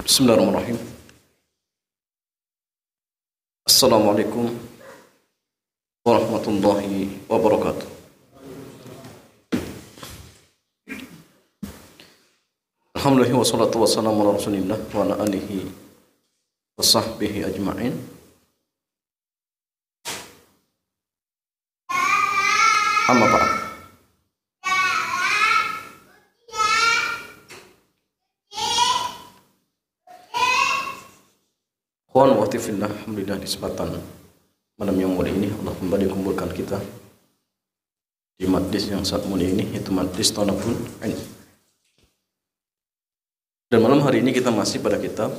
Bismillahirrahmanirrahim. Assalamualaikum warahmatullahi wabarakatuh. Alhamdulillah wassalatu wassalamu ala Rasulillah wa ala alihi wa sahbihi ajma'in. Amma ba'd. Khwan wa tifillah, alhamdulillah di kesempatan malam yang mulia ini Allah kembali kumpulkan kita di majlis yang sangat mulia ini, yaitu majlis Talabul Ilm. Dan malam hari ini kita masih pada kitab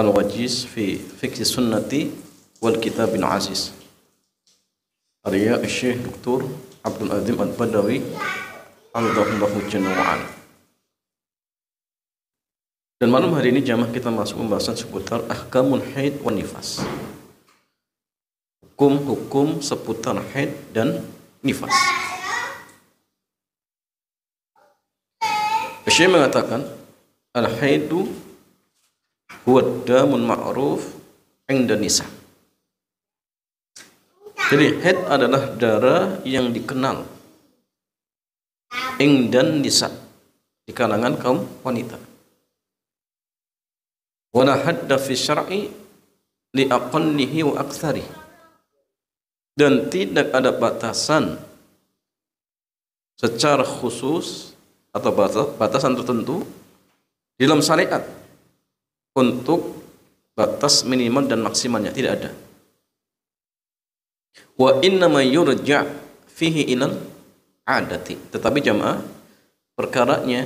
Al-Wajiz fi Fiqh Sunnati wal Kitabin Aziz karya Syekh Dr. Abdul Azim Al-Badawi Al-Dahullahu Jalla wa'ala. Dan malam hari ini jamaah kita masuk pembahasan seputar ahkamul haid wan nifas. Hukum-hukum seputar haid dan nifas. Syekh mengatakan al-haidu huwa damun ma'ruf 'inda nisa. Jadi haid adalah darah yang dikenal 'inda nisa, di kalangan kaum wanita. Wala hadda fi syar'i li aqallihi wa aktsari, dan tidak ada batasan secara khusus atau batasan tertentu dalam syariat untuk batas minimal dan maksimalnya, tidak ada. Wa inna ma yurja' fihi ilal adati, tetapi jamaah perkaranya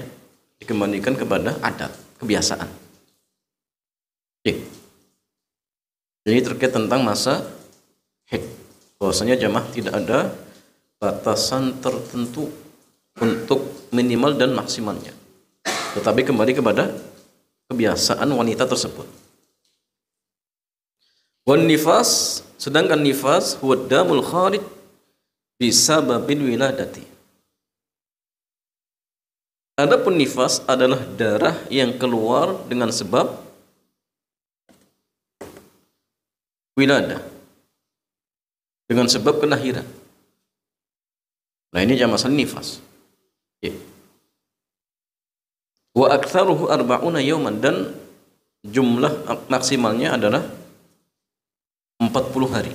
dikembalikan kepada adat, kebiasaan. Jadi terkait tentang masa haid, bahwasanya jamaah tidak ada batasan tertentu untuk minimal dan maksimalnya, tetapi kembali kepada kebiasaan wanita tersebut. Wan nifas, sedangkan nifas huwa damul kharij bisababil wiladati. Adapun nifas adalah darah yang keluar dengan sebab wiladah, dengan sebab kelahiran. Nah ini jamaah nifas. Wa aktsaruhu arba'una yawman, dan jumlah maksimalnya adalah 40 hari.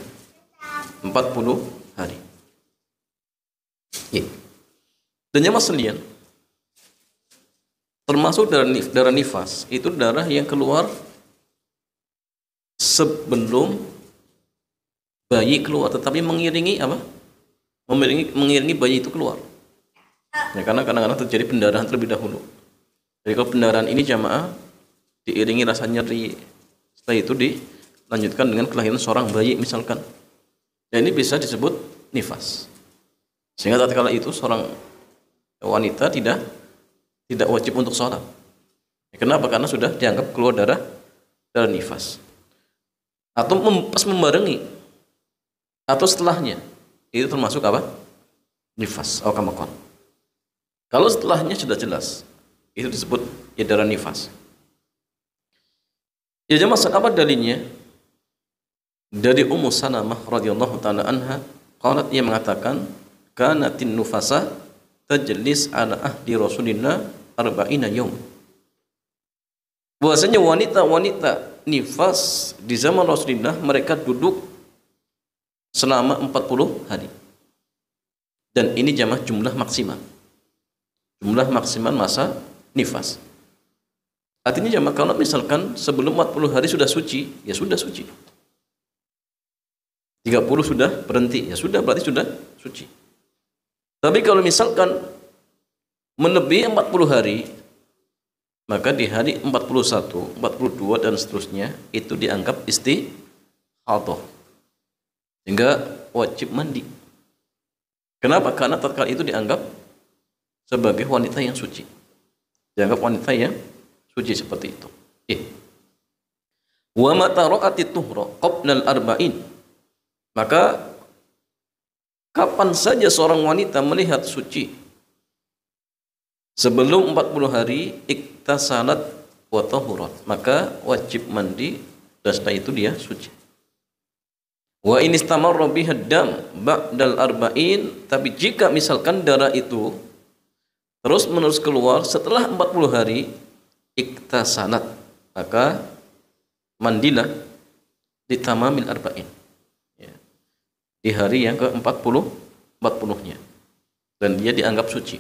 40 hari. Dan jamaah sekalian, termasuk darah nifas itu darah yang keluar sebelum bayi keluar, tetapi mengiringi apa? Mengiringi bayi itu keluar. Ya, karena kadang-kadang terjadi pendarahan terlebih dahulu. Jadi kalau pendarahan ini jamaah diiringi rasa nyeri, setelah itu dilanjutkan dengan kelahiran seorang bayi misalkan. Dan ini bisa disebut nifas. Sehingga tatkala itu seorang wanita tidak wajib untuk sholat. Ya, kenapa? Karena sudah dianggap keluar darah nifas. Atau pas membarengi atau setelahnya, itu termasuk apa? Nifas atau kamakon. Kalau setelahnya sudah jelas, itu disebut ya darah nifas. Ya jemaah, apa dalilnya? Dari Ummu Salamah radhiyallahu taala anha, qalat, ia mengatakan, kanatin nufasa tajlis ala ahdi Rasulillah arba'ina yawm. Bahwasanya wanita-wanita nifas di zaman Rasulullah mereka duduk selama 40 hari. Dan ini jamaah jumlah maksimal. Jumlah maksimal masa nifas. Artinya jamaah kalau misalkan sebelum 40 hari sudah suci, ya sudah suci. 30 sudah berhenti, ya sudah berarti sudah suci. Tapi kalau misalkan melebihi 40 hari, maka di hari 41, 42 dan seterusnya itu dianggap istihadah, sehingga wajib mandi. Kenapa? Karena tatkala itu dianggap sebagai wanita yang suci, dianggap wanita yang suci seperti itu. Wa mata ra'atit tuhra qabla al-arba'in, maka kapan saja seorang wanita melihat suci sebelum 40 hari, iktasalat wa tahurat, maka wajib mandi dan setelah itu dia suci. Wa in istamarra biha dam ba'dal arba'in, tapi jika misalkan darah itu terus menerus keluar setelah 40 hari, iktasanat, maka mandilah di tamamil arba'in, ya, di hari yang ke-40-nya, dan dia dianggap suci.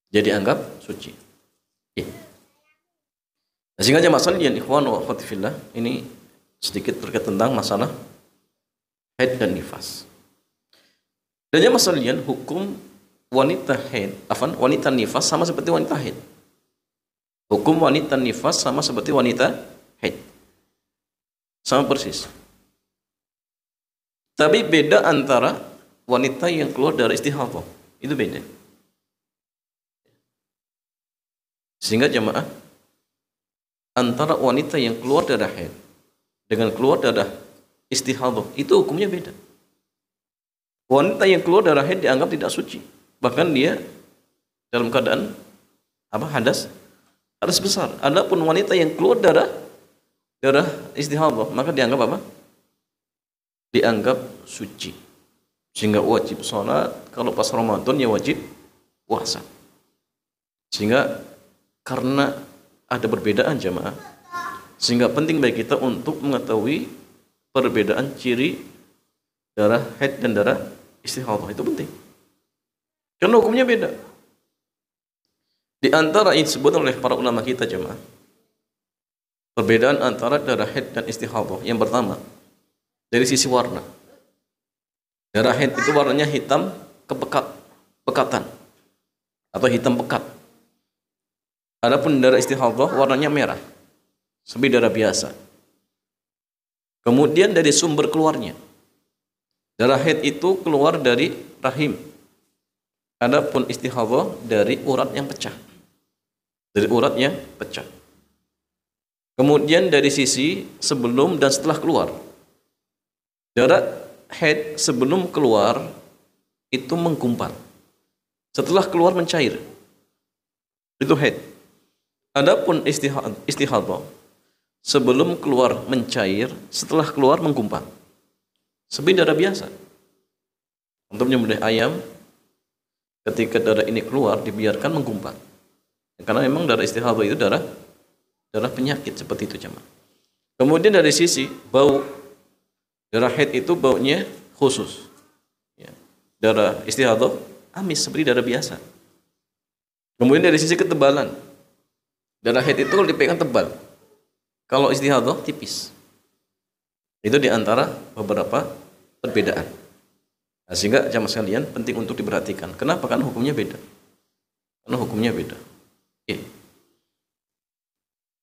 Dia dianggap suci. Ya. Nah, sehingga jemaah sekalian, ikhwan wa akhwati fillah, ini sedikit terkait tentang masalah haid dan nifas. Dan jemaah sekalian, hukum wanita haid, wanita nifas sama seperti wanita haid. Hukum wanita nifas sama seperti wanita haid. Sama persis. Tapi beda antara wanita yang keluar dari istihadhah. Itu beda. Sehingga jemaah, antara wanita yang keluar darah haid dengan keluar darah istihadhah itu hukumnya beda. Wanita yang keluar darah haid dianggap tidak suci. Bahkan dia dalam keadaan hadas besar. Adapun wanita yang keluar darah istihadhah, maka dianggap dianggap suci. Sehingga wajib sholat, kalau pas Ramadan ya wajib puasa. Sehingga karena ada perbedaan jamaah, sehingga penting bagi kita untuk mengetahui perbedaan ciri darah haid dan darah istihadhah. Itu penting. Karena hukumnya beda. Di antara yang disebut oleh para ulama kita jemaah, perbedaan antara darah haid dan istihadhah. Yang pertama, dari sisi warna. Darah haid itu warnanya hitam pekatan atau hitam pekat. Adapun darah istihadhah warnanya merah, seperti darah biasa. Kemudian dari sumber keluarnya. Darah haid itu keluar dari rahim. Adapun istihadhah dari urat yang pecah. Dari urat yang pecah. Kemudian dari sisi sebelum dan setelah keluar. Darah haid sebelum keluar itu menggumpal. Setelah keluar mencair. Itu haid. Adapun istihadhah sebelum keluar mencair, setelah keluar menggumpal. Seperti darah biasa. Untuk menyembelih ayam, ketika darah ini keluar dibiarkan menggumpal. Karena memang darah istihadhah itu darah penyakit seperti itu jemaah. Kemudian dari sisi bau, darah haid itu baunya khusus. Ya. Darah istihadhah amis seperti darah biasa. Kemudian dari sisi ketebalan, darah haid itu kalau dipegang tebal, kalau istihadhah tipis. Itu diantara beberapa perbedaan. Nah, sehingga jamaah sekalian penting untuk diperhatikan. Kenapa? Karena hukumnya beda. Karena hukumnya beda. Oke.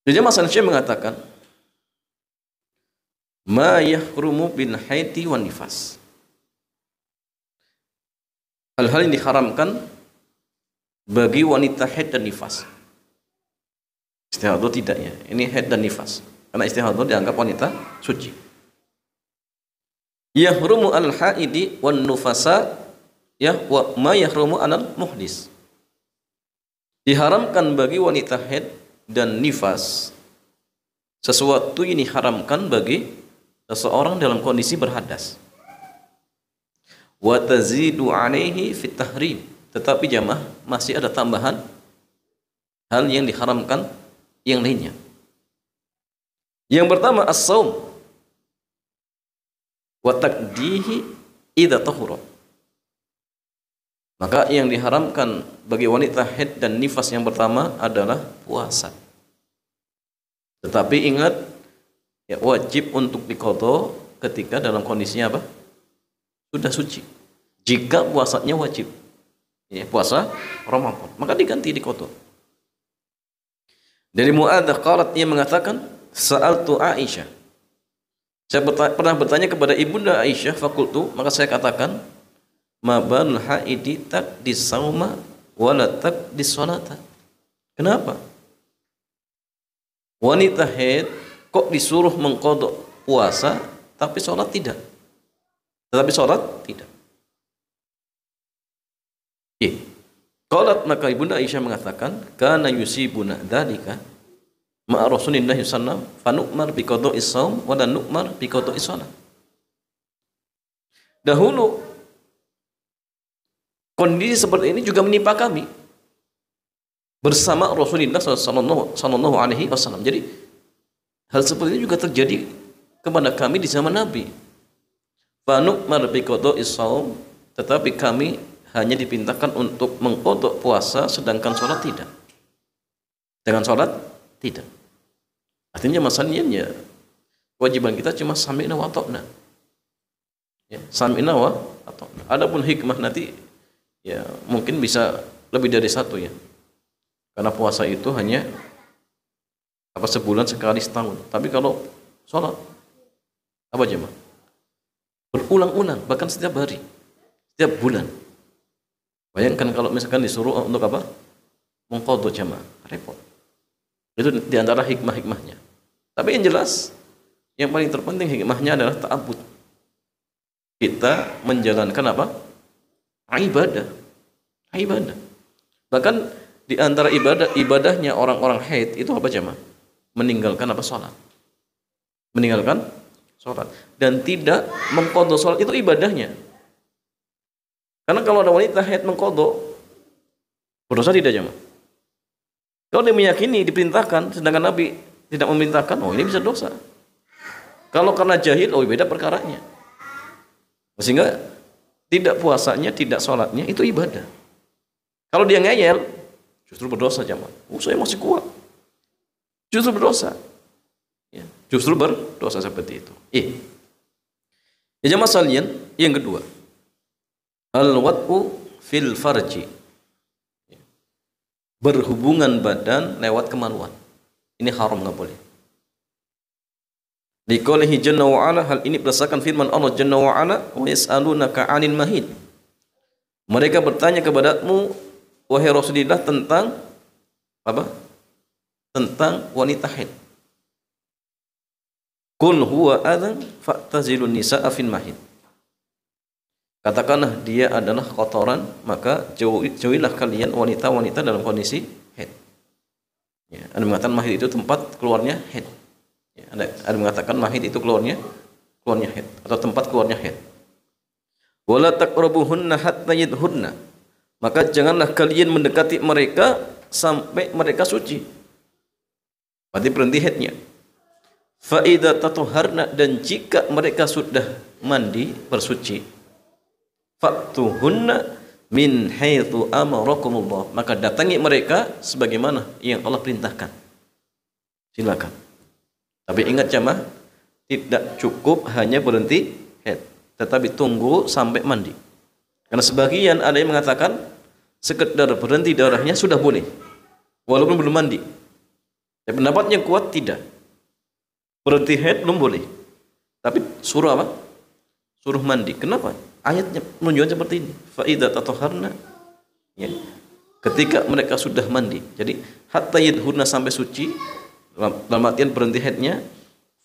Jadi jamaah sekalian mengatakan, ma yahrumu bil haidi wan nifas. Hal-hal yang diharamkan bagi wanita haid dan nifas. Istihadhah tidak ya. Ini haid dan nifas. Karena istihadhah dianggap wanita suci. Yahrumu al-haidi wan nufasa ya wa ma yahrumu anal muhdis. Diharamkan bagi wanita haid dan nifas sesuatu ini haramkan bagi seseorang dalam kondisi berhadas. Wa tazidu alaihi fit tahrim. Tetapi jamaah masih ada tambahan hal yang diharamkan yang lainnya. Yang pertama as-saum wa taqdihi idza tahura. Maka yang diharamkan bagi wanita haid dan nifas yang pertama adalah puasa. Tetapi ingat ya, wajib untuk diqadha ketika dalam kondisinya apa? Sudah suci. Jika puasanya wajib, ya, puasa Ramadan, maka diganti diqadha. Dari Mu'adz qalat, ia mengatakan, sa'altu Aisyah. Saya pernah bertanya kepada ibunda Aisyah, fakultu, maka saya katakan, ma balul haidi taqdis sauma wala taqdis salata. Kenapa? Wanita haid kok disuruh mengqadha puasa tapi salat tidak? Tetapi salat tidak. Qalat, maka ibunda Aisyah mengatakan, kana yusibuna dzalika, ma'a Rasulillah sallallahu fanu'mar bi qada'is shaum wa la nu'mar bi qada'is shalah. Dahulu kondisi seperti ini juga menimpa kami bersama Rasulullah sallallahu alaihi wasallam. Jadi hal seperti ini juga terjadi kepada kami di zaman Nabi. Fanu'mar bi qada'is shaum, tetapi kami hanya dipintakan untuk mengqadha puasa sedangkan sholat tidak. Dengan sholat tidak. Artinya masalahnya kewajiban kita cuma sami'na wa ata'na. Ya, sami'na wa ata'na. Adapun hikmah nanti ya mungkin bisa lebih dari satu ya. Karena puasa itu hanya sebulan sekali setahun. Tapi kalau sholat apa jemaah? Berulang-ulang, bahkan setiap hari, setiap bulan. Bayangkan kalau misalkan disuruh untuk apa? Mengqadha jamaah, repot. Itu diantara hikmah-hikmahnya. Tapi yang jelas, yang paling terpenting hikmahnya adalah ta'abbud. Kita menjalankan apa? Ibadah. Bahkan di antara ibadahnya orang-orang haid itu apa jemaah? Meninggalkan apa? Sholat. Meninggalkan sholat. Dan tidak mengqadha sholat itu ibadahnya. Karena kalau ada wanita haid mengqadha, berdosa tidak jemaah? Kalau dia meyakini diperintahkan, sedangkan Nabi tidak memerintahkan, oh ini bisa dosa. Kalau karena jahil, oh beda perkaranya. Sehingga tidak puasanya, tidak sholatnya itu ibadah. Kalau dia ngeyel, justru berdosa jemaah. Oh saya masih kuat, justru berdosa. Ya, justru berdosa seperti itu. Ya jemaah sekalian, yang kedua, al-wat'u fil farji, berhubungan badan lewat kemaluan. Ini haram, nggak boleh. Liqaulihi jalla wa ala, hal ini berdasarkan firman Allah jalla wa ala, wa yas'alunaka 'anil mahid. Mereka bertanya kepadamu wahai Rasulullah tentang apa? Tentang wanita haid. Qul huwa adzan fa'tazilun nisaa fil mahid. Katakanlah dia adalah kotoran, maka jauhilah kalian wanita-wanita dalam kondisi haid. Ya, ada mengatakan mahid itu tempat keluarnya haid. Ya, ada mengatakan mahid itu keluarnya haid atau tempat keluarnya haid. Wala taqrabuhunna hatta yadhurna. Maka janganlah kalian mendekati mereka sampai mereka suci. Berarti berhenti haidnya. Fa idza tatahharna, dan jika mereka sudah mandi bersuci, fa'tuhunna min haitsu amarakumullah, maka datangi mereka sebagaimana yang Allah perintahkan. Silakan. Tapi ingat jemaah, tidak cukup hanya berhenti haid, tetapi tunggu sampai mandi. Karena sebagian ada yang mengatakan sekedar berhenti darahnya sudah boleh, walaupun belum mandi. Tapi pendapat yang kuat tidak. Berhenti haid belum boleh, tapi suruh apa? Suruh mandi. Kenapa? Ayatnya menunjukkan seperti ini. Fa idza tatahharna, ya, ketika mereka sudah mandi. Jadi hatta yadhurna, sampai suci, dalam artian berhenti haidnya.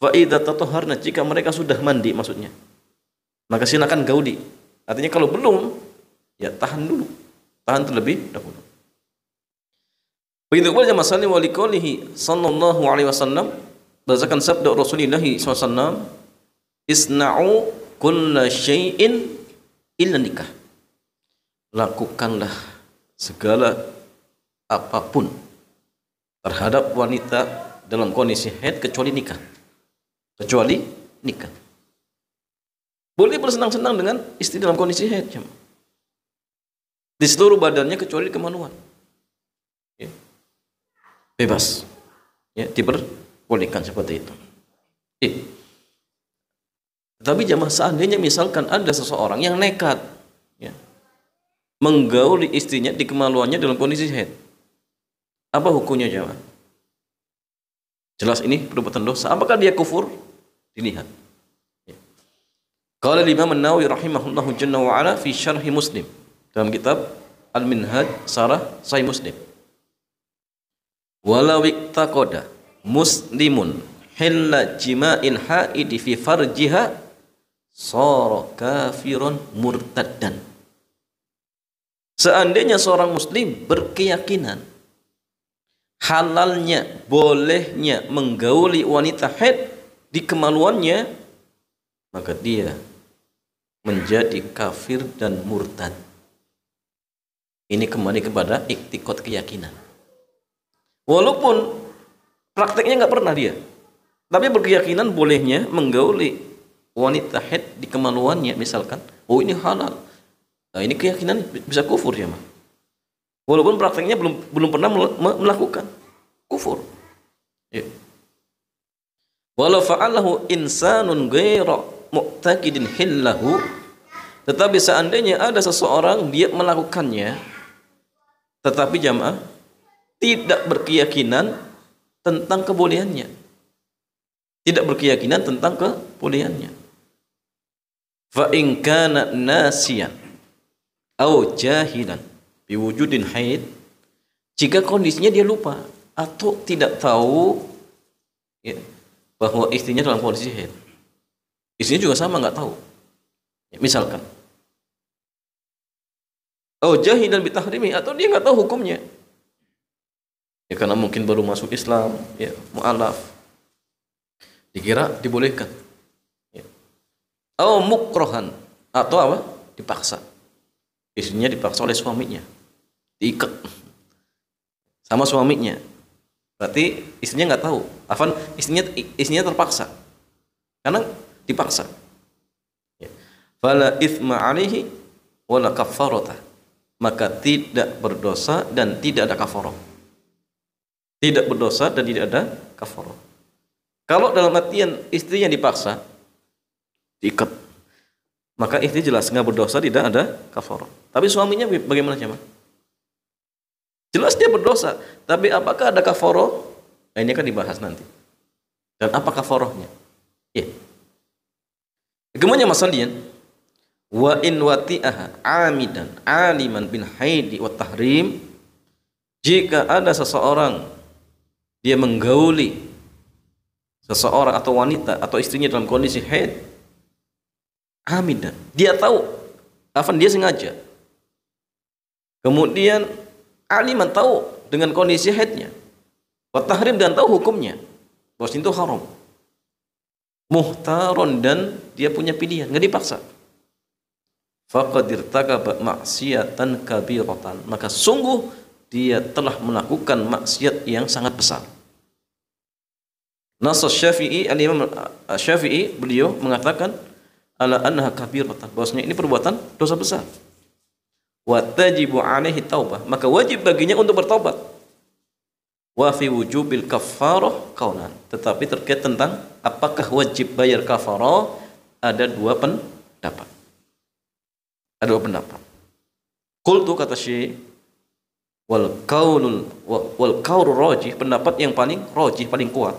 Fa idza tatahharna, jika mereka sudah mandi maksudnya, maka silakan gauli. Artinya kalau belum, ya tahan dulu, tahan terlebih dahulu. Begitu pula masalah wali qaulihi sallallahu alaihi wasallam, berdasarkan sabda Rasulullah SAW, isna'u kulla syai'in illa nikah. Lakukanlah segala apapun terhadap wanita dalam kondisi haid kecuali nikah. Kecuali nikah. Boleh bersenang-senang dengan istri dalam kondisi haid, di seluruh badannya kecuali kemaluan. Ya. Bebas. Ya, diperbolehkan seperti itu. Tapi jamaah, seandainya misalkan ada seseorang yang nekat, ya, menggauli istrinya di kemaluannya dalam kondisi haid, apa hukumnya jamaah? Jelas ini perbuatan dosa. Apakah dia kufur? Dilihat. Ya. Qala Imam An-Nawawi rahimahullahu jalla wa ala fi syarh Muslim, dalam kitab Al-Minhaj Sarah Sahih Muslim. Walau iqtaqada muslimun hilla jima'il haidi fi farjiha sara kafiran murtaddan. Seandainya seorang muslim berkeyakinan halalnya, bolehnya menggauli wanita haid di kemaluannya, maka dia menjadi kafir dan murtad. Ini kembali kepada iktikad keyakinan. Walaupun prakteknya nggak pernah dia, tapi berkeyakinan bolehnya menggauli wanita haid di kemaluannya, misalkan, oh ini halal. Nah, ini keyakinan bisa kufur ya, mah. Walaupun prakteknya belum pernah melakukan, kufur. Ya. Walau fa'alahu insanun ghairu mu'taqidin hillahu, tetapi seandainya ada seseorang dia melakukannya, tetapi jamaah tidak berkeyakinan tentang kebolehannya, tidak berkeyakinan tentang kebolehannya. Fa in kana nasiyan au jahilan biwujudin haid, jika kondisinya dia lupa atau tidak tahu ya, bahwa istrinya dalam kondisi haid, istrinya juga sama nggak tahu ya, misalkan, oh jahilan bitahrimi, atau dia nggak tahu hukumnya ya, karena mungkin baru masuk Islam ya, mu'alaf, dikira dibolehkan ya. Oh mukrohan, atau apa, dipaksa, istrinya dipaksa oleh suaminya, diikat sama suaminya, berarti istrinya nggak tahu, afan istrinya terpaksa karena dipaksa ya. Fala itsma alaihi wala kafarata, maka tidak berdosa dan tidak ada kafarah. Tidak berdosa dan tidak ada kafarah. Kalau dalam artian istrinya dipaksa, diikat, maka istri jelas nggak berdosa, tidak ada kafarah. Tapi suaminya bagaimana cuman? Jelas dia berdosa, tapi apakah ada kafarah? Nah, ini akan dibahas nanti. Dan apa kafarahnya? Ya. Kemudian masalian, wa in wati'aha amidan aliman bil haidi wa tahrim, jika ada seseorang dia menggauli seseorang atau wanita atau istrinya dalam kondisi haid, amidan, dia tahu, afan dia sengaja, kemudian aliman tahu dengan kondisi haidnya, wa tahrim dan tahu hukumnya bahwa itu haram, muhtaron dan dia punya pilihan, nggak dipaksa, faqad irtakaba maksiatan kabiratan, maka sungguh dia telah melakukan maksiat yang sangat besar. Nas Syafi'i, al-Imam Syafi'i beliau mengatakan ala annaha kabiratan, bahwasanya ini perbuatan dosa besar. Wa tajibu alaihi taubah, maka wajib baginya untuk bertobat. Wa fi wujubil kafarah qaulan, tetapi terkait tentang apakah wajib bayar kafarah ada dua pendapat. Ada dua pendapat. Qultu, kata Syekh, wal qaulur rajih, pendapat yang paling rajih, paling kuat,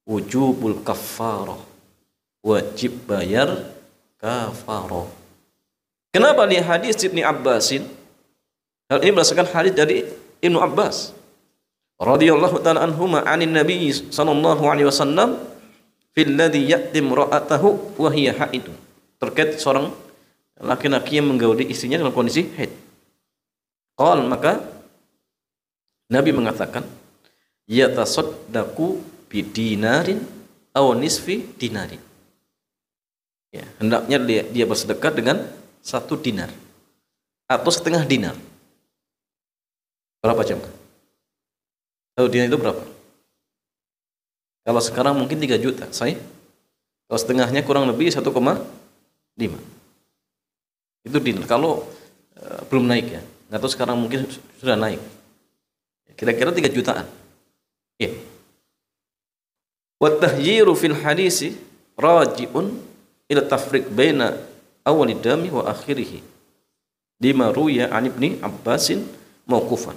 wujubul kafarah, wajib bayar kafarah. Kenapa? Li hadis Ibnu Abbasin, hal ini berdasarkan hadis dari Ibnu Abbas radhiyallahu taala anhuma anin Nabi sallallahu alaihi wasallam fil ladzi yatim ra'atahu wa hiya haidun, terkait seorang laki-laki yang menggauli istrinya dalam kondisi haid. Qal, maka Nabi mengatakan, yatasaddaqu bidinarin aw nisfi dinarin. Ya, hendaknya dia bersedekah dengan 1 dinar atau setengah dinar. Berapa jam? Tahu dinar itu berapa? Kalau sekarang mungkin 3 juta, saya. Kalau setengahnya kurang lebih 1,5. Itu dinar. Kalau belum naik ya. Nggak tahu sekarang mungkin sudah naik. Kira-kira 3 jutaan. Ya. Wa tahyiru fil hadisi raji'un ila tafriq baina awwalid dami wa akhirih. Lima ruya an Ibni Abbasin mauqufan.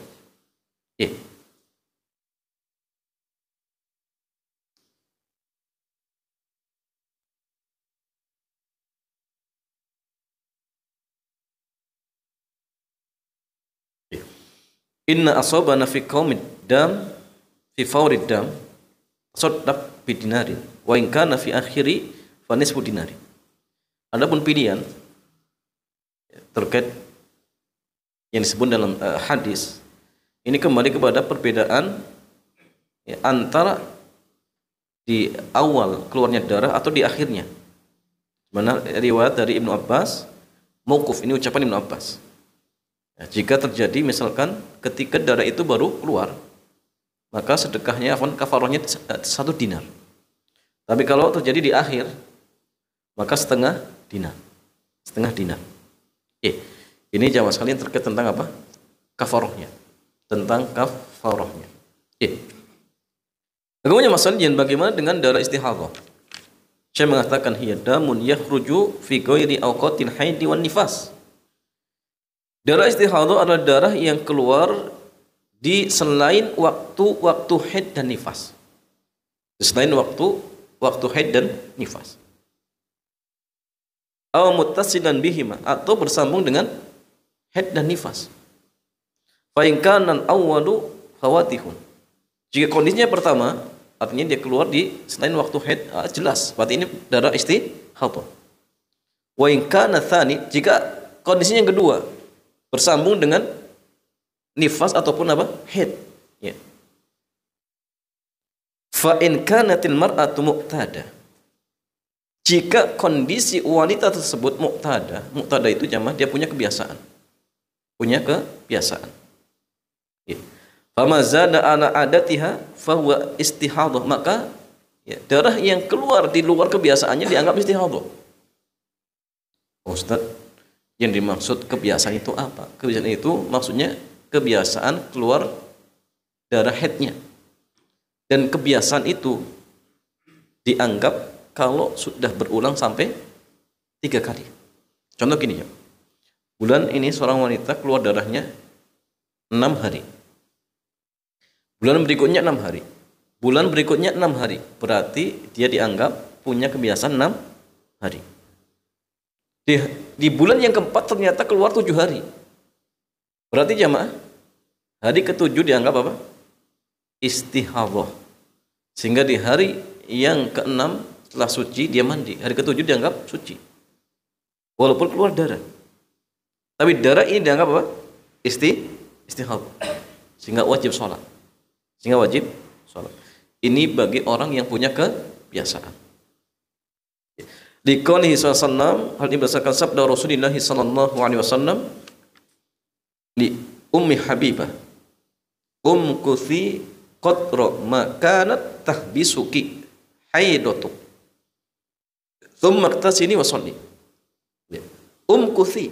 Ya. Inna asabana fi qaumid dam fi fawrid dam saddaq bi dinarin wa in kana fi akhiri fa nisfu dinarin. Adapun pilihan terkait yang disebut dalam hadis ini kembali kepada perbedaan ya, antara di awal keluarnya darah atau di akhirnya. Mana riwayat dari Ibnu Abbas, mauquf, ini ucapan Ibnu Abbas. Ya, jika terjadi misalkan ketika darah itu baru keluar, maka sedekahnya kafarahnya 1 dinar. Tapi kalau terjadi di akhir, maka setengah dinar. Setengah dinar. Ini jamaah sekalian terkait tentang apa? Kafarahnya. Tentang kafarahnya. Bagaimana masalahnya? Bagaimana dengan darah istihadhah? Saya mengatakan hiya damun yakhruju fi ghairi awqatil haid wan nifas. Darah istihadhah adalah darah yang keluar di selain waktu haid dan nifas. Selain waktu haid dan nifas. Aw muttasilan bihima, atau bersambung dengan haid dan nifas. Fa in kana awwalu khawatihun. Jika kondisinya pertama, artinya dia keluar di selain waktu haid, jelas berarti ini darah istihadhah. Wa in kana tsani, jika kondisinya yang kedua bersambung dengan nifas ataupun apa? Haid. Ya. Fa in kanatil mar'atu muqtada. Jika kondisi wanita tersebut muqtada itu jamaah dia punya kebiasaan. Punya kebiasaan. Ya. Fama zada ala adatiha fahuwa istihadhah, maka ya, darah yang keluar di luar kebiasaannya dianggap istihadhah. Ustaz, yang dimaksud kebiasaan itu apa? Kebiasaan itu maksudnya kebiasaan keluar darah haidnya. Dan kebiasaan itu dianggap kalau sudah berulang sampai 3 kali. Contoh gini ya. Bulan ini seorang wanita keluar darahnya 6 hari. Bulan berikutnya 6 hari. Bulan berikutnya 6 hari. Berarti dia dianggap punya kebiasaan 6 hari. Di bulan yang keempat ternyata keluar 7 hari. Berarti jamaah, hari ke-7 dianggap apa? Istihadhah. Sehingga di hari yang ke-6 setelah suci dia mandi. Hari ke-7 dianggap suci. Walaupun keluar darah. Tapi darah ini dianggap apa? Istihadhah. Sehingga wajib sholat. Ini bagi orang yang punya kebiasaan. Di qaulihi sallallahu, hal ini berdasarkan sabda Rasulullah sallallahu alaihi wasallam li Ummi Habibah, kuthi qadra ma kanat tahbisuki haidatu thumma ightasili wa shalli. Kuthi,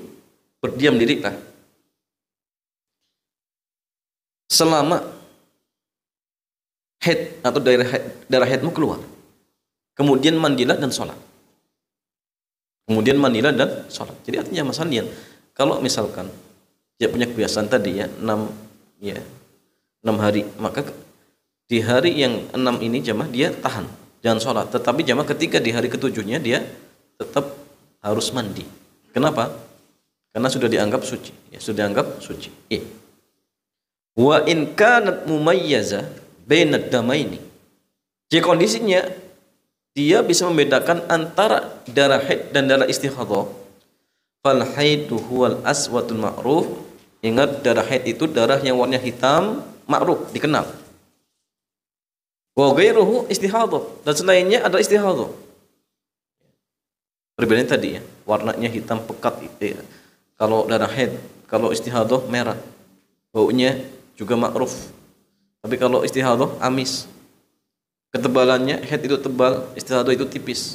berdiam dirilah selama haid atau darah haidmu keluar, kemudian mandilah dan sholat. Jadi artinya masalahnya, kalau misalkan dia punya kebiasaan tadi ya 6 hari, maka di hari yang 6 ini jamaah dia tahan jangan sholat, tetapi jamaah ketika di hari ke-7-nya dia tetap harus mandi. Kenapa? Karena sudah dianggap suci. Wa in kanat mumayyaza bainad damaini. Jika kondisinya dia bisa membedakan antara darah haid dan darah istihadhah, fal haidu huwal aswadul ma'ruf. Ingat, darah haid itu darah yang warnanya hitam, ma'ruf, dikenal. Wa ghairuhu istihadhah, dan selainnya adalah istihadhah. Perbedaan tadi ya, warnanya hitam pekat itu ya. Kalau darah haid, kalau istihadhah merah. Baunya juga ma'ruf. Tapi kalau istihadhah amis. Ketebalannya haid itu tebal, istihadhah itu tipis.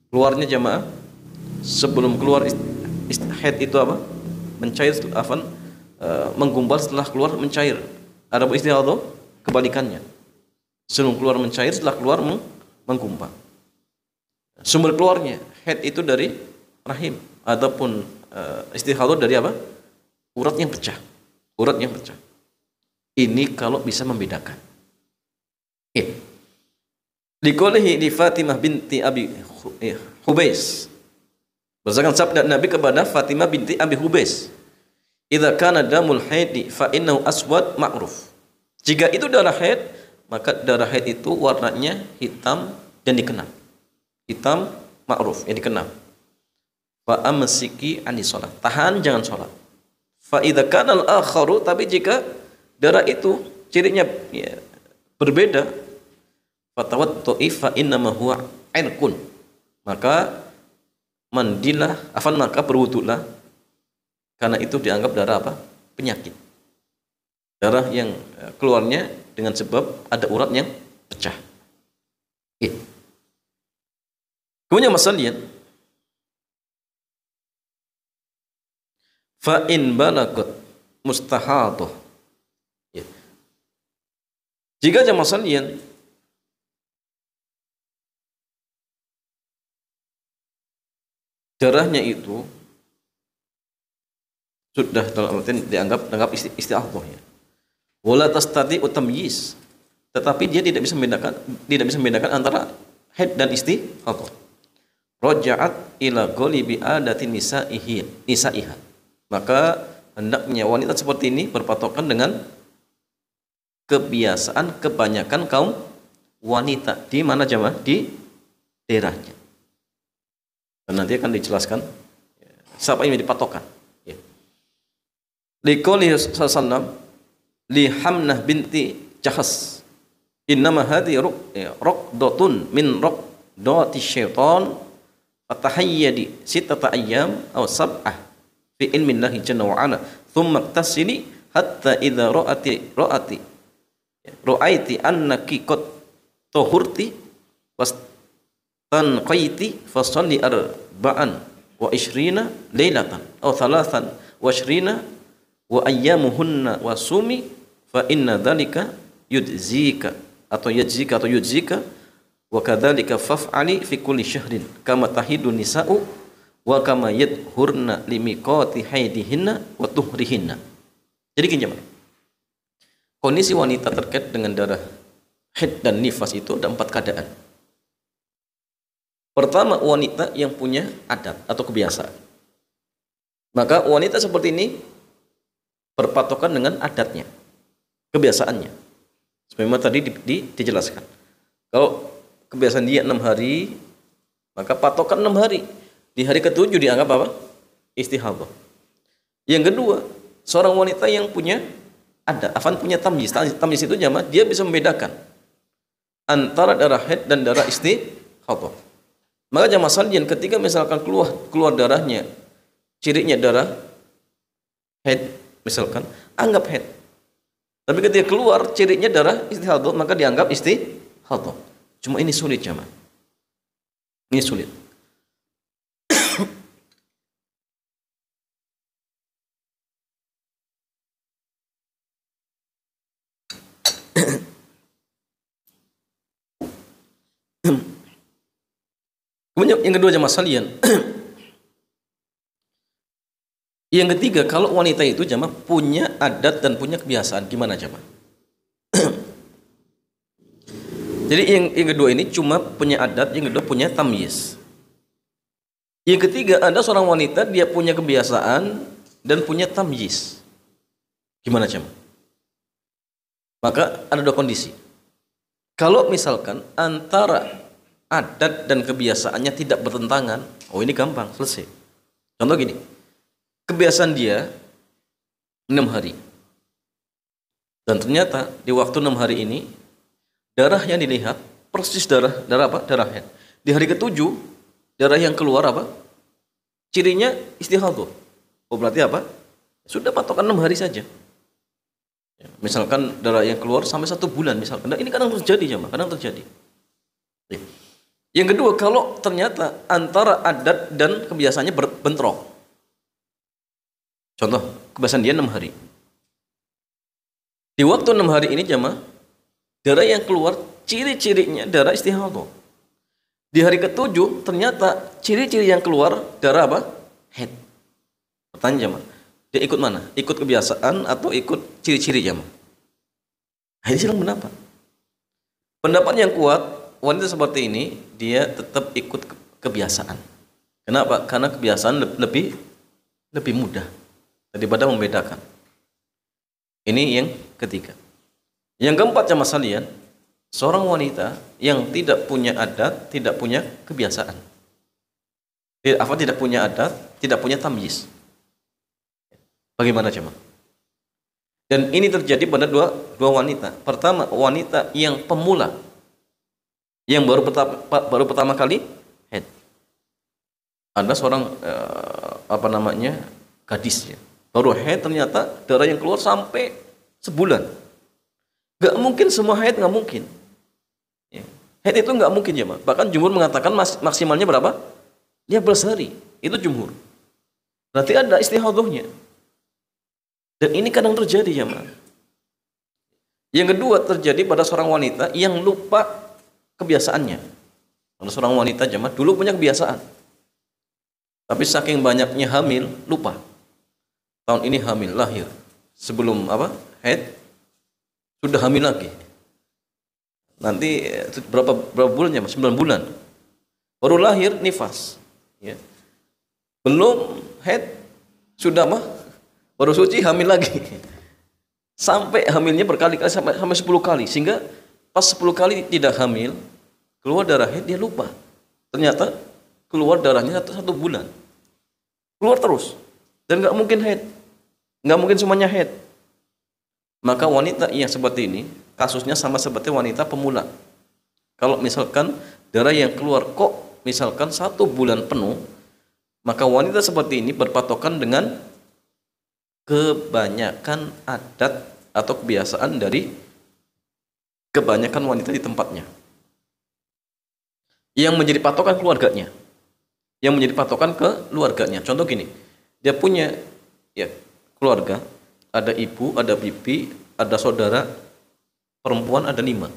Keluarnya jamaah sebelum keluar haid itu apa? Mencair, menggumpal, setelah keluar mencair. Adapun istihadhah kebalikannya. Sebelum keluar mencair, setelah keluar menggumpal. Sumber keluarnya haid itu dari rahim, ataupun istihadhah dari apa? Urat yang pecah. Ini kalau bisa membedakan. Liqaulihi li Fatimah binti Abi Hubais. Berdasarkan sabda Nabi kepada Fatimah binti Abi Hubais, "Idza kana damul haidi fa innahu aswad ma'ruf." Jika itu darah haid, maka darah haid itu warnanya hitam dan dikenal. Hitam ma'ruf, yang dikenal. Fa amsiki anis shalah. Tahan jangan salat. Fa idza kana al-akharu, tapi jika darah itu cirinya ya, berbeda, fatawaddu'i fa innama huwa irqun, maka mandilah, maka berwudulah, karena itu dianggap darah apa? Penyakit. Darah yang keluarnya dengan sebab ada urat yang pecah. Kemudian masalahnya, fa in balagat mustahadah. Jika jamaah sekalian darahnya itu sudah dalam artian dianggap istihadah ya. Wala tastati utamyiz, tetapi dia tidak bisa membedakan antara haid dan istihadah. Raja'at ila ghalibi adati nisaiha. Maka hendaknya wanita seperti ini berpatokan dengan kebiasaan kebanyakan kaum wanita di mana jamaah? Di daerahnya. Dan nanti akan dijelaskan siapa yang dipatokan. Ya. Liqouli sallallahu li Hamnah binti Jahas, innama hadhi raqdatun min raqdati syaitan fatahayyadi sittata ayyam aw sab'ah fi ilmi Allah jalla wa ala thumma iktasili hatta idza ra'aiti annaki qad tahurti wastanqaiti fasalli arba'an wa ishrina lailatan aw thalathan wa ishrina wa ayyamuhunna wa sumi fa inna dhalika yujzika wa kadzalika faf'ali fi kulli syahrin kama tahidun nisa'u wa kama yadhurna limiqati haidihinna wa tuhrihinna. Jadi gini, kondisi wanita terkait dengan darah haid dan nifas itu ada 4 keadaan. Pertama, wanita yang punya adat atau kebiasaan. Maka wanita seperti ini berpatokan dengan adatnya, kebiasaannya. Sebagaimana tadi dijelaskan. Kalau kebiasaan dia 6 hari, maka patokan 6 hari. Di hari ke-7 dianggap apa? Istihadah. Yang kedua, seorang wanita yang punya adat, punya tamyiz. Tamyiz itu jamaah, dia bisa membedakan antara darah haid dan darah istihadah. Maka jamaah sekalian, ketika misalkan keluar darahnya, cirinya darah haid, misalkan, anggap haid. Tapi ketika keluar cirinya darah istihadah, maka dianggap istihadah. Cuma ini sulit jamaah. Ini sulit. Kemudian yang kedua jamaah sekalian. Yang ketiga, kalau wanita itu jamaah punya adat dan punya kebiasaan, gimana jamaah? Jadi yang kedua ini cuma punya adat, yang kedua punya tamyiz. Yang ketiga, ada seorang wanita dia punya kebiasaan dan punya tamyiz. Gimana jamaah? Maka ada 2 kondisi. Kalau misalkan antara adat dan kebiasaannya tidak bertentangan, oh ini gampang, selesai. Contoh gini, kebiasaan dia 6 hari. Dan ternyata di waktu 6 hari ini darah yang dilihat persis darah apa? Darah haid. Di hari ke-7 darah yang keluar apa? Cirinya istihadah. Oh berarti apa? Sudah patokan 6 hari saja. Ya, misalkan darah yang keluar sampai 1 bulan misalkan. Nah, ini kadang terjadi jemaah, kadang terjadi. Ya. Yang kedua, kalau ternyata antara adat dan kebiasaannya bentrok. Contoh, kebiasaan dia 6 hari. Di waktu 6 hari ini jemaah, darah yang keluar ciri-cirinya darah istihadah. Di hari ke-7 ternyata ciri-ciri yang keluar darah apa? Haid. Pertanyaan jemaah, dia ikut mana? Ikut kebiasaan atau ikut ciri-ciri jemaah? Ini silang pendapat. Pendapat yang kuat, wanita seperti ini dia tetap ikut kebiasaan. Kenapa? Karena kebiasaan lebih mudah daripada membedakan. Ini yang ketiga. Yang keempat jamaah sekalian, seorang wanita yang tidak punya adat, tidak punya kebiasaan. Tidak punya adat, tidak punya tamyiz. Bagaimana jemaah? Dan ini terjadi pada dua wanita. Pertama, wanita yang pemula, yang baru pertama kali haid. Ada seorang gadis ya, baru haid, ternyata darah yang keluar sampai sebulan. Gak mungkin semua haid, gak mungkin. Ya. Haid itu gak mungkin ya, bahkan jumhur mengatakan maksimalnya berapa? 15 hari. Itu jumhur. Berarti ada istihadahnya. Dan ini kadang terjadi ya, Yang kedua, terjadi pada seorang wanita yang lupa kebiasaannya. Ada seorang wanita jemaah dulu punya kebiasaan, tapi saking banyaknya hamil, lupa. Tahun ini hamil, lahir. Sebelum haid, sudah hamil lagi. Nanti berapa bulannya? 9 bulan. Baru lahir, nifas. Ya. Belum haid, sudah baru suci, hamil lagi. Sampai hamilnya berkali-kali, sampai 10 kali. Sehingga pas 10 kali tidak hamil, keluar darah haid, dia lupa. Ternyata keluar darahnya satu bulan. Keluar terus. Dan nggak mungkin haid. Nggak mungkin semuanya haid. Maka wanita yang seperti ini, kasusnya sama seperti wanita pemula. Kalau misalkan darah yang keluar kok misalkan 1 bulan penuh, maka wanita seperti ini berpatokan dengan kebanyakan adat atau kebiasaan dari kebanyakan wanita di tempatnya. Yang menjadi patokan keluarganya. Yang menjadi patokan ke keluarganya. Contoh gini, dia punya keluarga, ada ibu, ada bibi, ada saudara, perempuan ada 5.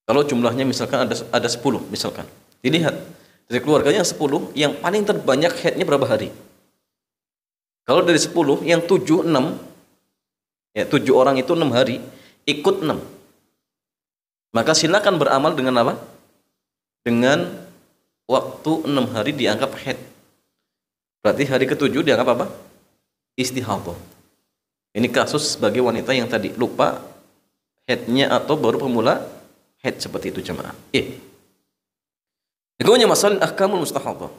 Kalau jumlahnya misalkan ada 10 misalkan. Dilihat dari keluarganya 10, yang paling terbanyak haidnya berapa hari? Kalau dari 10, yang 7 orang itu 6 hari, ikut 6. Maka silakan beramal dengan apa? Dengan waktu 6 hari dianggap haid. Berarti hari ke-7 dianggap apa? Istihadah. Ini kasus sebagai wanita yang tadi lupa haidnya atau baru pemula haid, seperti itu jemaah. Berikutnya masalah ahkamul mustahadah.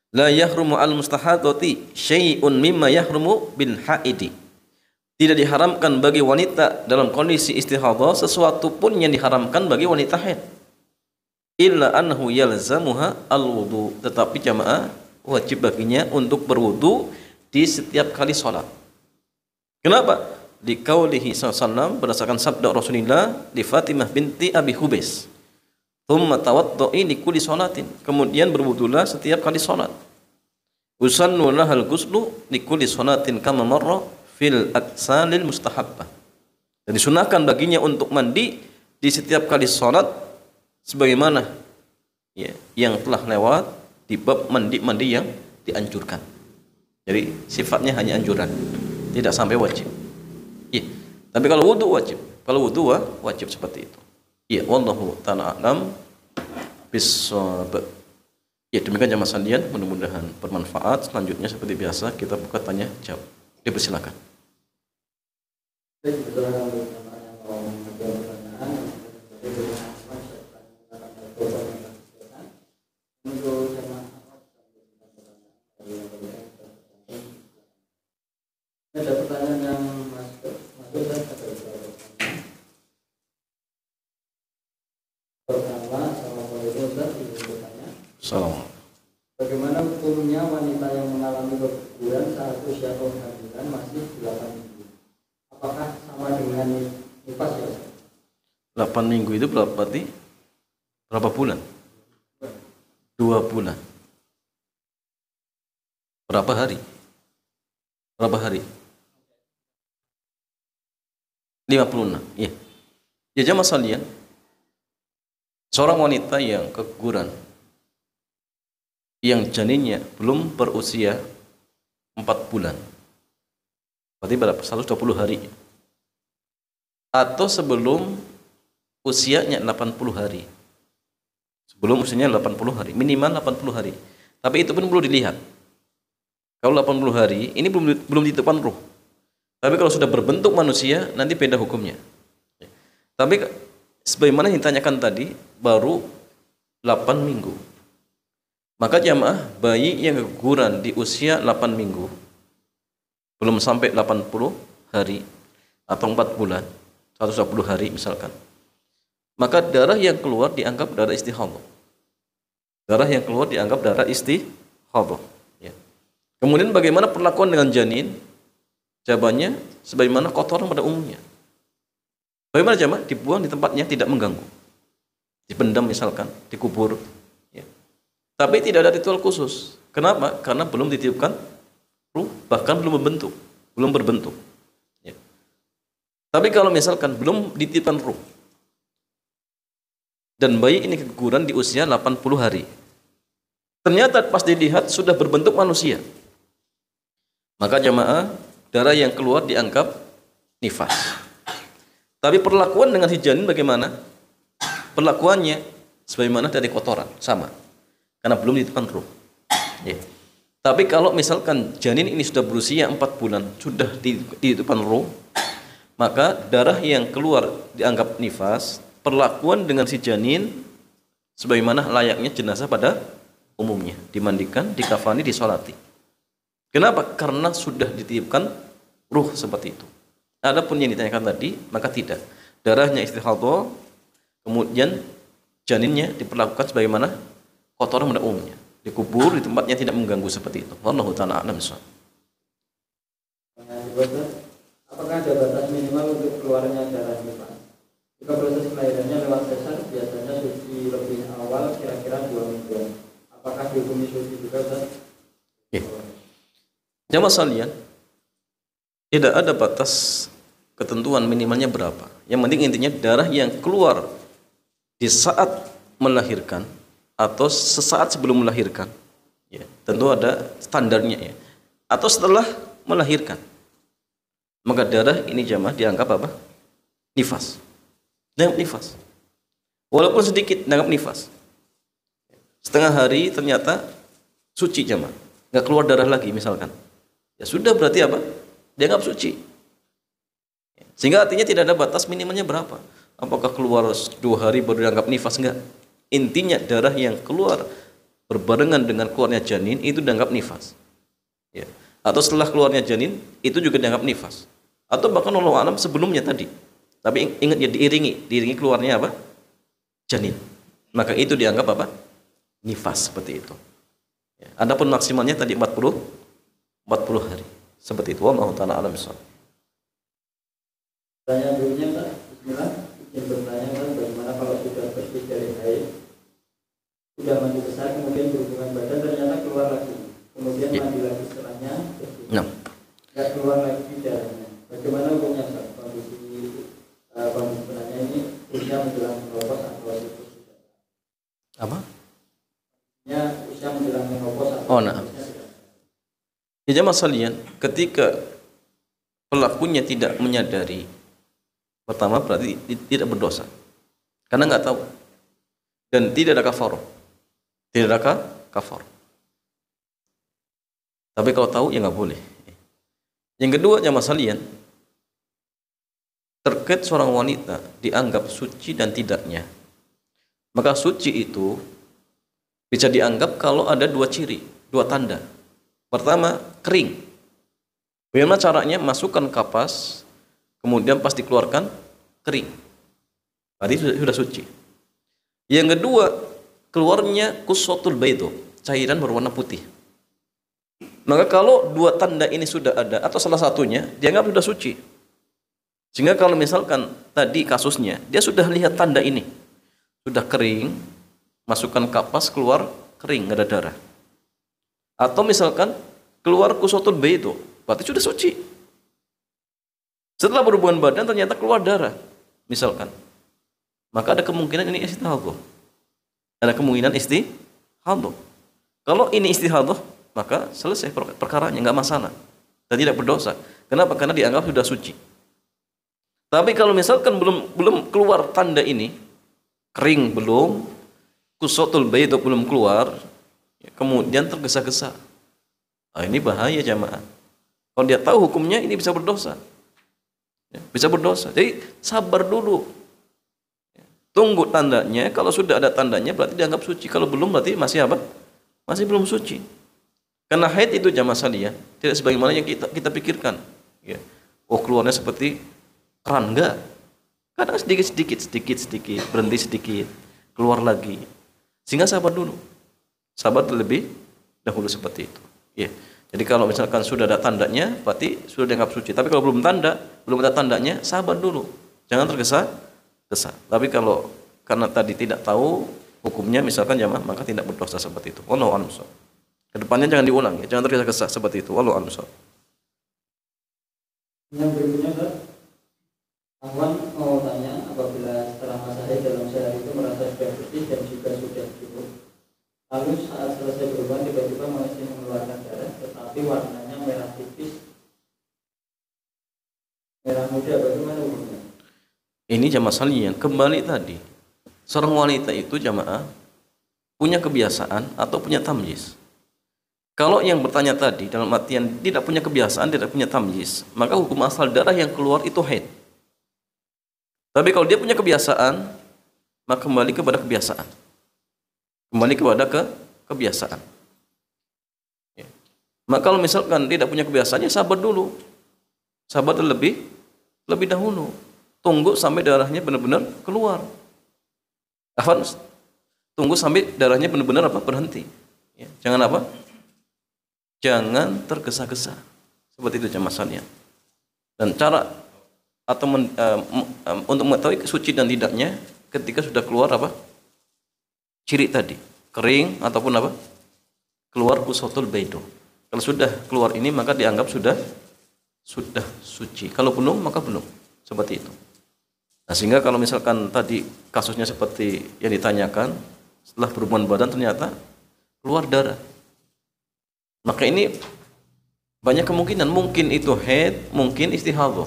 La yahrumu al-mustahadati syai'un mimma yahrumu bil haidi. Tidak diharamkan bagi wanita dalam kondisi istihadah sesuatu pun yang diharamkan bagi wanita haid. Illa annahu yalzamuha al-wudu. Tetapi jamaah wajib baginya untuk berwudu di setiap kali sholat. Kenapa? Di qaulihi sallallahu berdasarkan sabda Rasulullah di Fatimah binti Abi Hubais. Thumma tawaddu'i li kulli sholatin. Kemudian berwudulah setiap kali sholat. Usannu lahal ghuslu li kulli sholatin kama marra fil aksalil mustahabbah. Dan disunahkan baginya untuk mandi di setiap kali sholat sebagaimana yang telah lewat di bab mandi yang dianjurkan. Jadi sifatnya hanya anjuran, tidak sampai wajib. Tapi kalau wudu wajib. Kalau wudu wajib seperti itu. Wallahu ta'ala a'lam bissawab. Demikian jamaah sekalian, mudah-mudahan bermanfaat. Selanjutnya seperti biasa kita buka tanya jawab. Dipersilakan. Ada pertanyaan yang masuk dan ada beberapa pertanyaan. Pertama, assalamualaikum Ustaz, izin bertanya. Assalamualaikum. Bagaimana hukumnya wanita yang mengalami keguguran saat usia kehamilan masih 8 minggu? Apakah sama dengan nifas ya Ustaz? 8 minggu itu berarti berapa bulan? 2 bulan. Berapa hari? Berapa hari? 56. Ya jamaah sekalian, seorang wanita yang keguguran, yang janinnya belum berusia 4 bulan, berarti berapa? 120 hari. Atau sebelum usianya 80 hari. Sebelum usianya 80 hari, minimal 80 hari. Tapi itu pun perlu dilihat. Kalau 80 hari, ini belum ditiupkan ruh. Tapi kalau sudah berbentuk manusia, nanti beda hukumnya. Tapi sebagaimana yang ditanyakan tadi, baru 8 minggu. Maka jamaah, bayi yang keguguran di usia 8 minggu, belum sampai 80 hari atau 4 bulan, 120 hari misalkan, maka darah yang keluar dianggap darah istihadhah. Darah yang keluar dianggap darah istihadhah. Ya. Kemudian bagaimana perlakuan dengan janin? Jawabannya sebagaimana kotoran pada umumnya. Bagaimana jamaah? Dibuang di tempatnya tidak mengganggu. Dipendam misalkan, dikubur. Ya. Tapi tidak ada ritual khusus. Kenapa? Karena belum ditiupkan ruh, bahkan belum berbentuk. Ya. Tapi kalau misalkan belum ditiupkan ruh, dan bayi ini keguguran di usia 80 hari, ternyata pas dilihat sudah berbentuk manusia, maka jamaah, darah yang keluar dianggap nifas. Tapi perlakuan dengan si janin bagaimana? Perlakuannya sebagaimana dari kotoran, sama. Karena belum ditiupkan ruh. Ya. Tapi kalau misalkan janin ini sudah berusia 4 bulan, sudah ditiupkan ruh, maka darah yang keluar dianggap nifas. Perlakuan dengan si janin sebagaimana layaknya jenazah pada umumnya, dimandikan, dikafani, disolati. Kenapa? Karena sudah ditiupkan ruh seperti itu. Adapun yang ditanyakan tadi, maka tidak. Darahnya istihadhah, kemudian janinnya diperlakukan sebagaimana kotoran pada umumnya, dikubur di tempatnya tidak mengganggu seperti itu. Wallahu ta'ala a'lam bishawab. Apakah ada batas minimal untuk keluarnya darah nifas? Jika proses kelahirannya lewat sesar, biasanya suci lebih awal, kira-kira 2 mingguan. Apakah dihukumi suci juga, Ustaz? Jamaah sekalian, tidak ada batas ketentuan minimalnya berapa. Yang penting intinya darah yang keluar di saat melahirkan atau sesaat sebelum melahirkan, ya, tentu ada standarnya, ya. Atau setelah melahirkan, maka darah ini jamaah dianggap apa? Nifas. Dianggap nifas. Walaupun sedikit dianggap nifas. Setengah hari ternyata suci jamaah, nggak keluar darah lagi misalkan. Ya sudah, berarti apa? Dianggap suci. Sehingga artinya tidak ada batas minimalnya berapa. Apakah keluar 2 hari baru dianggap nifas? Enggak. Intinya darah yang keluar berbarengan dengan keluarnya janin itu dianggap nifas. Ya. Atau setelah keluarnya janin itu juga dianggap nifas. Atau bahkan Allah alam sebelumnya tadi. Tapi ingat ya, diiringi keluarnya apa? Janin. Maka itu dianggap apa? Nifas, seperti itu. Ya. Adapun maksimalnya tadi 40 hari. Seperti itu. Wallahu ta'ala a'lam bishawab. Pertanyaan berikutnya, Pak. Bismillah. Izin bertanya, Pak, bagaimana kalau sudah bersih dari haid, sudah mandi besar, kemudian berhubungan badan, ternyata keluar lagi. Kemudian mandi lagi setelahnya, bersih. Nggak keluar lagi darahnya. Bagaimana hukumnya, Pak? Kondisi sebenarnya ini usia menjelang menopause atau siklus sudah. Apa? Usia menjelang menopause atau Ya jamaah sekalian, ketika pelakunya tidak menyadari, pertama berarti tidak berdosa, karena nggak tahu, dan tidak ada kafarah, Tapi kalau tahu ya nggak boleh. Yang kedua jamaah sekalian, terkait seorang wanita dianggap suci dan tidaknya, maka suci itu bisa dianggap kalau ada 2 ciri, 2 tanda. Pertama, kering. Bagaimana caranya? Masukkan kapas, kemudian pas dikeluarkan, kering. Berarti sudah suci. Yang kedua, keluarnya kusotul baido, cairan berwarna putih. Maka kalau 2 tanda ini sudah ada, atau salah satunya, dianggap sudah suci. Sehingga kalau misalkan tadi kasusnya, dia sudah lihat tanda ini, sudah kering, masukkan kapas, keluar, kering, nggak ada darah. Atau misalkan keluar kusotul baido, berarti sudah suci. Setelah berhubungan badan ternyata keluar darah, misalkan, maka ada kemungkinan ini istihadhah. Ada kemungkinan istihadhah. Kalau ini istihadhah, maka selesai perkaranya, nggak masalah dan tidak berdosa. Kenapa? Karena dianggap sudah suci. Tapi kalau misalkan belum keluar tanda ini, kering belum, kusotul baido belum keluar, kemudian tergesa-gesa, ini bahaya jamaah. Kalau dia tahu hukumnya, ini bisa berdosa. Bisa berdosa. Jadi sabar dulu. Tunggu tandanya. Kalau sudah ada tandanya berarti dianggap suci. Kalau belum berarti masih apa? Masih belum suci. Karena haid itu jamaah sekalian tidak sebagaimana yang kita pikirkan. Ya. oh keluarnya seperti keran, enggak. Kadang sedikit, berhenti sedikit, keluar lagi. Sehingga sabar dulu. Sabar terlebih dahulu seperti itu. Ya. Jadi kalau misalkan sudah ada tandanya, berarti sudah dianggap suci. Tapi kalau belum ada tandanya, sabar dulu. Jangan tergesa-gesa. Tapi kalau karena tadi tidak tahu hukumnya, misalkan jamaah, maka tidak berdosa seperti itu. Wallahu a'lam. Kedepannya jangan diulang ya, jangan tergesa-gesa seperti itu. Wallahu a'lam. Yang berikutnya, Ustaz. Ahwan mau tanya, apabila setelah masa haid dalam sehari itu merasa sudah bersih dan juga sudah cukup, lalu saat selesai berhubungan tiba-tiba masih mengeluarkan darah, tetapi warnanya merah tipis, merah muda, bagaimana hukumnya? Ini jamaah sekalian, kembali tadi, seorang wanita itu jamaah punya kebiasaan atau punya tamyiz. Kalau yang bertanya tadi dalam artian tidak punya kebiasaan, tidak punya tamyiz, maka hukum asal darah yang keluar itu haid. Tapi kalau dia punya kebiasaan, maka kembali kepada kebiasaan. Kembali kepada kebiasaan. Ya. Maka kalau misalkan tidak punya kebiasaannya, sabar dulu. Sabar lebih dahulu. Tunggu sampai darahnya benar-benar keluar. Tunggu sampai darahnya benar-benar berhenti. Ya. Jangan apa? Jangan tergesa-gesa. Seperti itu jamaah. Dan cara atau untuk mengetahui suci dan tidaknya ketika sudah keluar ciri tadi, kering ataupun keluar kusotul baido. Kalau sudah keluar ini maka dianggap sudah suci. Kalau belum maka belum. Seperti itu. Nah, sehingga kalau misalkan tadi kasusnya seperti yang ditanyakan, setelah berhubungan badan ternyata keluar darah, maka ini banyak kemungkinan, mungkin itu haid, mungkin istihadhah.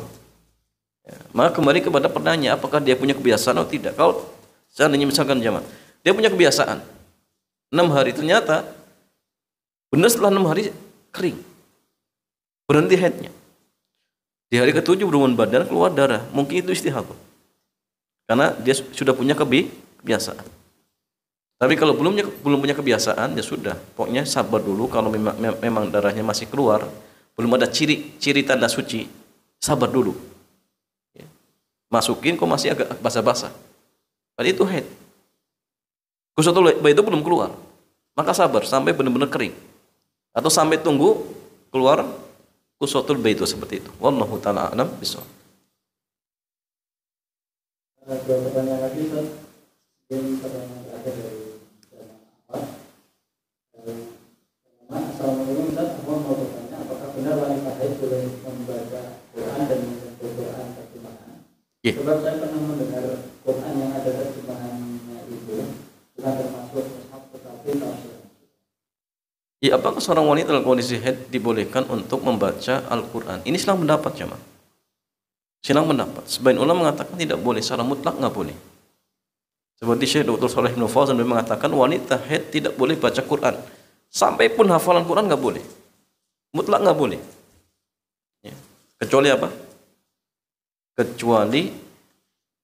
Ya, maka kembali kepada pertanyaan, apakah dia punya kebiasaan atau tidak. Kalau seandainya misalkan jamaah, dia punya kebiasaan 6 hari, ternyata benar setelah 6 hari kering, berhenti haidnya, di hari ke-7 berhubungan badan keluar darah, mungkin itu istihadhah, karena dia sudah punya kebiasaan. Tapi kalau belum punya kebiasaan, ya sudah, pokoknya sabar dulu. Kalau memang darahnya masih keluar, belum ada ciri tanda suci, sabar dulu. Masukin kok masih agak basah-basah, berarti itu haid. Kusotul bait itu belum keluar, maka sabar sampai benar-benar kering, atau sampai tunggu keluar kusotul bait itu, seperti itu. Wallahu taala a'lam bishawab. Ada dua pertanyaan lagi, Ustaz. Ini pertanyaan terakhir dari Ahwan. Assalamualaikum, Ustaz. Ahwan mau bertanya, apakah benar wanita haid boleh membaca Quran dan membaca Quran terjemahan? Yeah. Sebab saya pernah mendengar Quran yang ada terjemahannya itu bukan termasuk mushaf tetapi tafsir. Ya, apakah seorang wanita dalam kondisi haid dibolehkan untuk membaca Al-Quran? Ini silang pendapat jemaah. Silang pendapat. Sebagian ulama mengatakan tidak boleh, secara mutlak nggak boleh. Seperti Syekh Dr. Shalih bin Fauzan mengatakan wanita haid tidak boleh baca Quran. Sampai pun hafalan Quran nggak boleh. Mutlak nggak boleh. Ya. Kecuali apa? Kecuali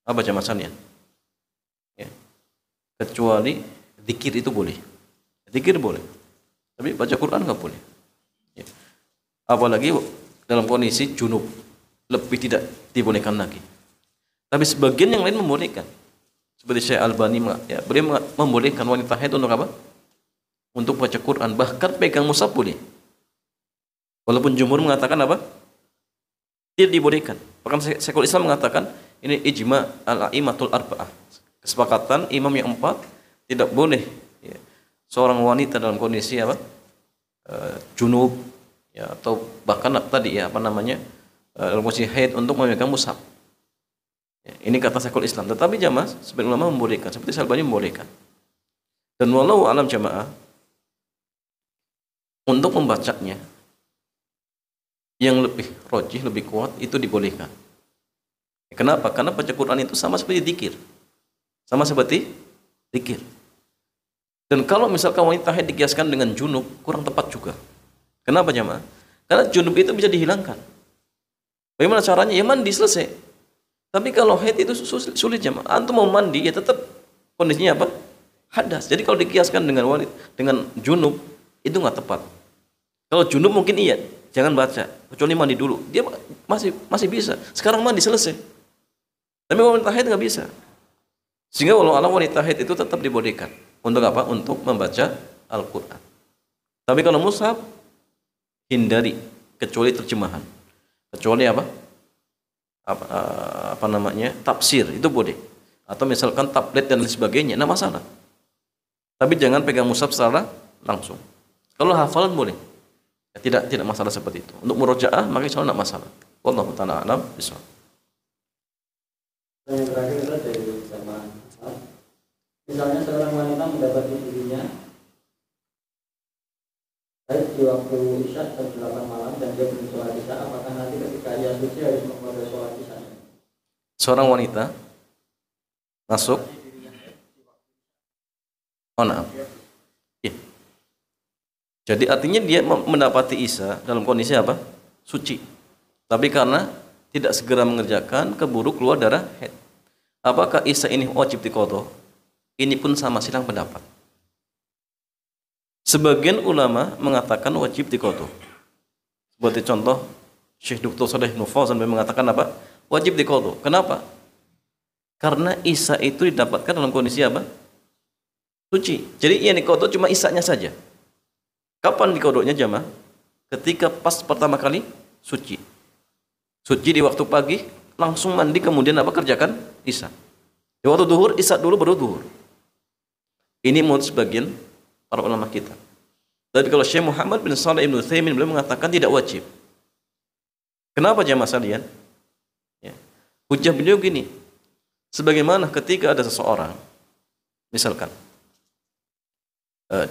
apa jamasannya? Ya. Kecuali zikir itu boleh. Zikir boleh. Tapi baca Quran nggak boleh. Ya. Apalagi dalam kondisi junub, lebih tidak dibolehkan lagi. Tapi sebagian yang lain membolehkan. Seperti Syekh Albani, ya, beliau membolehkan wanita haid untuk apa? Untuk baca Quran, bahkan pegang mushaf boleh. Walaupun jumhur mengatakan apa? Tidak dibolehkan. Bahkan Syekhul Islam mengatakan ini ijma al-a'immatul arba'ah. Kesepakatan imam yang 4 tidak boleh ya, seorang wanita dalam kondisi apa? Junub ya, atau bahkan tadi ya dalam kondisi haid untuk memegang mushaf. Ya, ini kata Syekhul Islam. Tetapi jamaah sebagian ulama membolehkan, seperti Syalbani membolehkan. Dan wallahu alam jamaah, untuk membacanya yang lebih rojih, lebih kuat itu dibolehkan. Kenapa? Karena baca Quran itu sama seperti zikir. Sama seperti zikir. Dan kalau misalkan wanita haid dikiaskan dengan junub, kurang tepat juga. Kenapa jamaah? Karena junub itu bisa dihilangkan. Bagaimana caranya? Ya mandi selesai. Tapi kalau haid itu sulit jamaah. Antum mau mandi ya tetap kondisinya apa? Hadas. Jadi kalau dikiaskan dengan junub itu nggak tepat. Kalau junub mungkin iya, jangan baca. kecuali mandi dulu. Dia masih bisa. Sekarang mandi selesai. Tapi wanita haid nggak bisa. Sehingga walau alam wanita haid itu tetap dibolehkan. Untuk apa? Untuk membaca Al-Quran. Tapi kalau mushaf, hindari kecuali terjemahan. Kecuali apa? Apa namanya? Tafsir itu boleh. Atau misalkan tablet dan lain sebagainya, nah masalah. Tapi jangan pegang mushaf secara langsung. Kalau hafalan boleh. Ya, tidak masalah seperti itu. Untuk murojaah maka insya Allah tidak masalah. Wallahu ta'ala a'lam bishawab. Yang terakhir adalah dari jamaah. Misalnya seorang wanita mendapati dirinya baik di waktu isya jam 8 malam dan dia belum sholat isya, apakah nanti ketika ia suci harus memulai sholat isya? Seorang wanita masuk. Oh, nah. Ya. Jadi artinya dia mendapati isya dalam kondisi apa? Suci. Tapi karena tidak segera mengerjakan, keburu keluar darah haid. Apakah isya ini wajib diqadha? Ini pun sama silang pendapat. Sebagian ulama mengatakan wajib diqadha. Seperti contoh Syekh Dr. Shalih Ibnu Fauzan mengatakan apa? Wajib diqadha. Kenapa? Karena isya itu didapatkan dalam kondisi apa? Suci. Jadi yang diqadha cuma isyanya saja. Kapan diqadhanya jamaah? Ketika pas pertama kali suci. Suci di waktu pagi, langsung mandi kemudian apa? Kerjakan isya. Di waktu duhur, isya dulu baru duhur. Ini menurut sebagian para ulama kita. Tapi kalau Syekh Muhammad bin Shalih Ibnu Utsaimin beliau mengatakan tidak wajib. Kenapa jamaah sekalian? Ya. Hujah beliau gini. Sebagaimana ketika ada seseorang, misalkan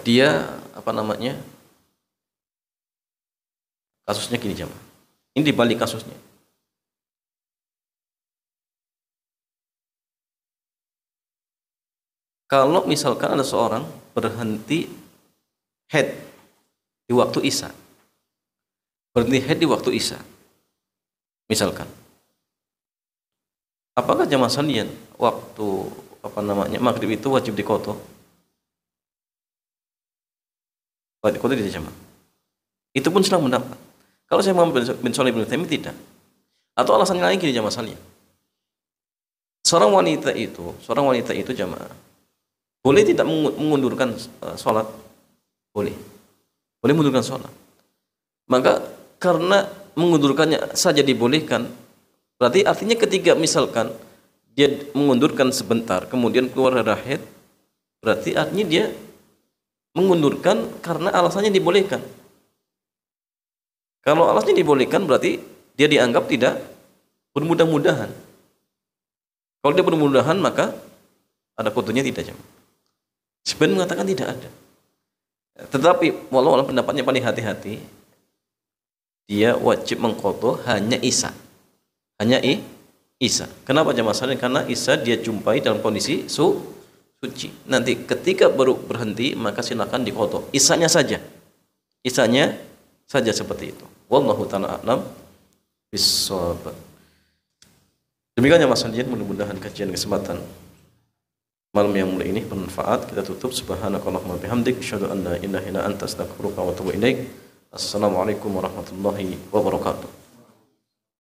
dia apa namanya? Kasusnya gini jamaah. Ini dibalik kasusnya. Kalau misalkan ada seorang berhenti haid di waktu isya, berhenti haid di waktu isya, misalkan, apakah jamaah sekalian waktu apa namanya maghrib itu wajib diqadha? Wajib diqadha tidak jamaah? Itu pun silang pendapat. Kalau saya Muhammad bin Shalih bin Utsaimin tidak. Atau alasannya lain gini jamaah sekalian. Seorang wanita itu jamaah boleh tidak mengundurkan sholat? Boleh mengundurkan sholat. Maka karena mengundurkannya saja dibolehkan, berarti artinya ketika misalkan dia mengundurkan sebentar, kemudian keluar darah haid, berarti artinya dia mengundurkan karena alasannya dibolehkan. Kalau alasannya dibolehkan, berarti dia dianggap tidak bermudah-mudahan. Kalau dia bermudah-mudahan, maka ada qadhanya tidak jamaah. Sebenarnya mengatakan tidak ada. Tetapi walau pendapatnya paling hati-hati, dia wajib mengqadha hanya isya. Hanya isya. Kenapa jamaah sekalian? Karena isya dia jumpai dalam kondisi suci. Nanti ketika baru berhenti maka silakan diqadha. Isyanya saja. Isyanya saja seperti itu. Wallahu ta'ala a'lam bissawab. Demikian jamaah sekalian, mudah-mudahan kajian kesempatan malam yang mulia ini bermanfaat. Kita tutup. Subhanakallahumma bihamdik asyhadu an la ilaha illa anta astaghfiruka wa atubu ilaik. Assalamualaikum warahmatullahi wabarakatuh.